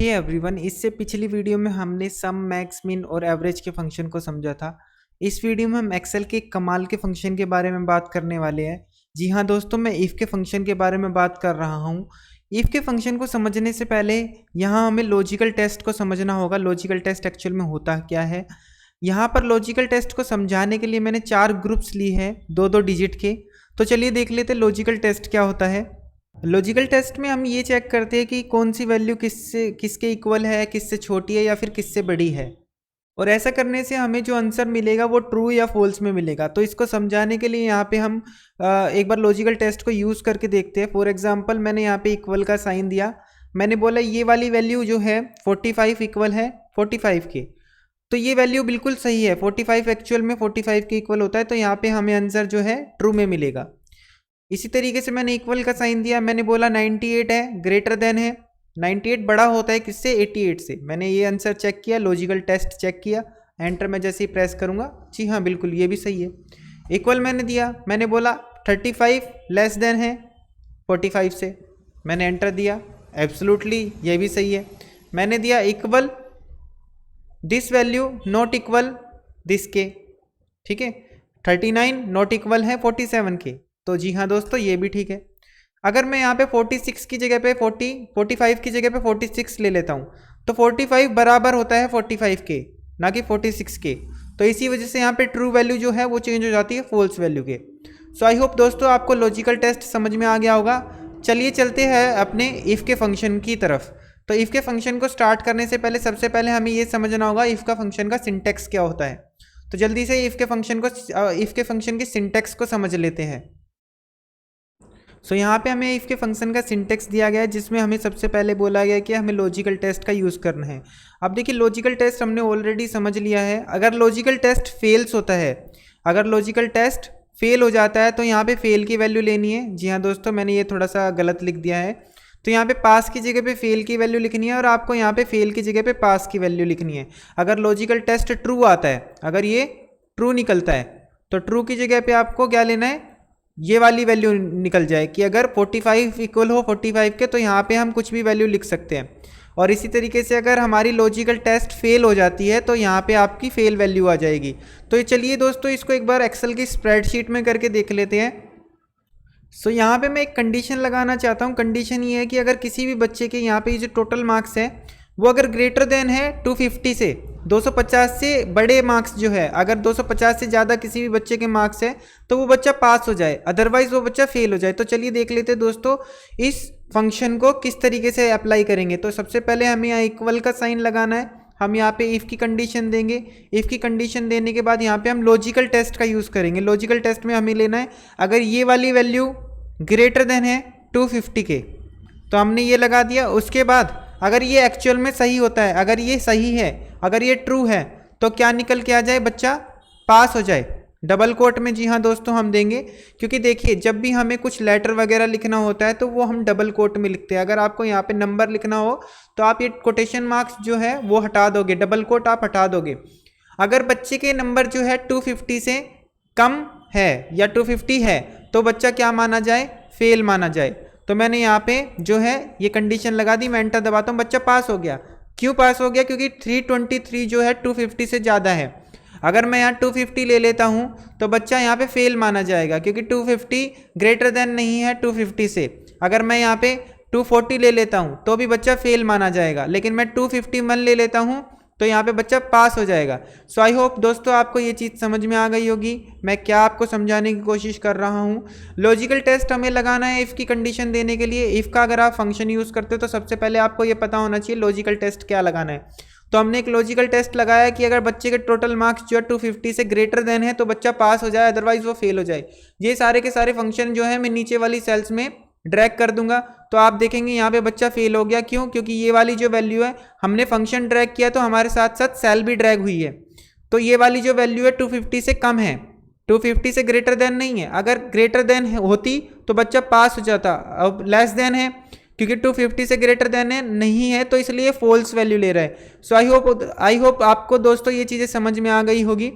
Hey everyone, इससे पिछली video में हमने सम, मैक्स, मिन और एवरेज के फंक्शन को समझा था। इस वीडियो में हम एक्सेल के कमाल के फंक्शन के बारे में बात करने वाले हैं। जी हाँ दोस्तों, मैं इफ़ के फंक्शन के बारे में बात कर रहा हूँ। इफ़ के फंक्शन को समझने से पहले यहाँ हमें लॉजिकल टेस्ट को समझना होगा। लॉजिकल टेस्ट एक्चुअल में होता क्या है। यहाँ पर लॉजिकल टेस्ट को समझाने के लिए मैंने 4 ग्रुप्स लिए हैं, 2-2 डिजिट के। तो चलिए देख लेते हैं लॉजिकल टेस्ट क्या होता है। लॉजिकल टेस्ट में हम ये चेक करते हैं कि कौन सी वैल्यू किसके इक्वल है, किससे छोटी है या फिर किससे बड़ी है। और ऐसा करने से हमें जो आंसर मिलेगा वो ट्रू या फॉल्स में मिलेगा। तो इसको समझाने के लिए यहाँ पे हम एक बार लॉजिकल टेस्ट को यूज़ करके देखते हैं। फॉर एग्जांपल मैंने यहाँ पे इक्वल का साइन दिया। मैंने बोला ये वाली वैल्यू जो है 45 इक्वल है 45 के। तो ये वैल्यू बिल्कुल सही है। 45 एक्चुअल में 45 के इक्वल होता है, तो यहाँ पे हमें आंसर जो है ट्रू में मिलेगा। इसी तरीके से मैंने इक्वल का साइन दिया। मैंने बोला 98 है, ग्रेटर देन है। 98 बड़ा होता है किससे? 88 से। मैंने ये आंसर चेक किया, लॉजिकल टेस्ट चेक किया। एंटर में जैसे ही प्रेस करूंगा, जी हाँ बिल्कुल ये भी सही है। इक्वल मैंने दिया। मैंने बोला 35 लेस देन है 45 से। मैंने एंटर दिया, एब्सोल्युटली ये भी सही है। मैंने दिया equal this value not equal this के, ठीक है। 39 नॉट इक्वल है 47 के। तो जी हाँ दोस्तों ये भी ठीक है। अगर मैं यहाँ पे 46 की जगह पे 45 की जगह पे 46 ले लेता हूँ, तो 45 बराबर होता है 45 के, ना कि 46 के। तो इसी वजह से यहाँ पे ट्रू वैल्यू जो है वो चेंज हो जाती है फॉल्स वैल्यू के। सो आई होप दोस्तों आपको लॉजिकल टेस्ट समझ में आ गया होगा। चलिए चलते हैं अपने इफ़ के फंक्शन की तरफ। तो इफ़ के फंक्शन को स्टार्ट करने से पहले सबसे पहले हमें ये समझना होगा इफ़ का फंक्शन का सिंटेक्स क्या होता है। तो जल्दी से इफ़ के फंक्शन की सिंटेक्स को समझ लेते हैं। सो यहाँ पे हमें इफ़ के फंक्शन का सिंटेक्स दिया गया है, जिसमें हमें सबसे पहले बोला गया है कि हमें लॉजिकल टेस्ट का यूज़ करना है। अब देखिए लॉजिकल टेस्ट हमने ऑलरेडी समझ लिया है। अगर लॉजिकल टेस्ट फेल्स होता है, अगर लॉजिकल टेस्ट फेल हो जाता है, तो यहाँ पे फेल की वैल्यू लेनी है। जी हाँ दोस्तों, मैंने ये थोड़ा सा गलत लिख दिया है। तो यहाँ पे पास की जगह पे फेल की वैल्यू लिखनी है और आपको यहाँ पे फेल की जगह पे पास की वैल्यू लिखनी है। अगर लॉजिकल टेस्ट ट्रू आता है, अगर ये ट्रू निकलता है, तो ट्रू की जगह पे आपको क्या लेना है, ये वाली वैल्यू निकल जाए कि अगर 45 इक्वल हो 45 के, तो यहाँ पे हम कुछ भी वैल्यू लिख सकते हैं। और इसी तरीके से अगर हमारी लॉजिकल टेस्ट फेल हो जाती है, तो यहाँ पे आपकी फेल वैल्यू आ जाएगी। तो चलिए दोस्तों इसको एक बार एक्सेल की स्प्रेडशीट में करके देख लेते हैं। सो यहाँ पे मैं एक कंडीशन लगाना चाहता हूँ। कंडीशन ये है कि अगर किसी भी बच्चे के यहाँ पे जो टोटल मार्क्स है वो अगर ग्रेटर देन है 250 से, 250 से बड़े मार्क्स जो है, अगर 250 से ज़्यादा किसी भी बच्चे के मार्क्स है तो वो बच्चा पास हो जाए, अदरवाइज वो बच्चा फेल हो जाए। तो चलिए देख लेते हैं दोस्तों इस फंक्शन को किस तरीके से अप्लाई करेंगे। तो सबसे पहले हमें यहाँ इक्वल का साइन लगाना है। हम यहाँ पे इफ़ की कंडीशन देंगे। इफ़ की कंडीशन देने के बाद यहाँ पे हम लॉजिकल टेस्ट का यूज़ करेंगे। लॉजिकल टेस्ट में हमें लेना है अगर ये वाली वैल्यू ग्रेटर देन है 250 के, तो हमने ये लगा दिया। उसके बाद अगर ये एक्चुअल में सही होता है, अगर ये सही है, अगर ये ट्रू है, तो क्या निकल के आ जाए, बच्चा पास हो जाए। डबल कोट में जी हाँ दोस्तों हम देंगे, क्योंकि देखिए जब भी हमें कुछ लेटर वगैरह लिखना होता है तो वो हम डबल कोट में लिखते हैं। अगर आपको यहाँ पे नंबर लिखना हो तो आप ये कोटेशन मार्क्स जो है वो हटा दोगे, डबल कोट आप हटा दोगे। अगर बच्चे के नंबर जो है 250 से कम है या 250 है, तो बच्चा क्या माना जाए, फेल माना जाए। तो मैंने यहाँ पे जो है ये कंडीशन लगा दी। मैं एंटर दबाता हूँ, बच्चा पास हो गया। क्यों पास हो गया? क्योंकि 323 जो है 250 से ज़्यादा है। अगर मैं यहाँ 250 ले लेता हूँ तो बच्चा यहाँ पे फेल माना जाएगा, क्योंकि 250 ग्रेटर देन नहीं है 250 से। अगर मैं यहाँ पे 240 ले लेता हूँ तो भी बच्चा फेल माना जाएगा, लेकिन मैं 251 ले लेता हूँ तो यहाँ पे बच्चा पास हो जाएगा। सो आई होप दोस्तों आपको ये चीज़ समझ में आ गई होगी। मैं क्या आपको समझाने की कोशिश कर रहा हूँ। लॉजिकल टेस्ट हमें लगाना है इफ़ की कंडीशन देने के लिए। इफ़ का अगर आप फंक्शन यूज़ करते हो तो सबसे पहले आपको ये पता होना चाहिए लॉजिकल टेस्ट क्या लगाना है। तो हमने एक लॉजिकल टेस्ट लगाया कि अगर बच्चे के टोटल मार्क्स जो है 250 से ग्रेटर देन है तो बच्चा पास हो जाए, अदरवाइज वो फेल हो जाए। ये सारे के सारे फंक्शन जो है मैं नीचे वाली सेल्स में ड्रैग कर दूंगा, तो आप देखेंगे यहाँ पे बच्चा फेल हो गया। क्यों? क्योंकि ये वाली जो वैल्यू है, हमने फंक्शन ड्रैग किया तो हमारे साथ साथ सेल भी ड्रैग हुई है। तो ये वाली जो वैल्यू है 250 से कम है, 250 से ग्रेटर देन नहीं है। अगर ग्रेटर देन होती तो बच्चा पास हो जाता। अब लेस देन है, क्योंकि 250 से ग्रेटर देन है नहीं है, तो इसलिए फॉल्स वैल्यू ले रहा है। सो आई होप आपको दोस्तों ये चीज़ें समझ में आ गई होगी।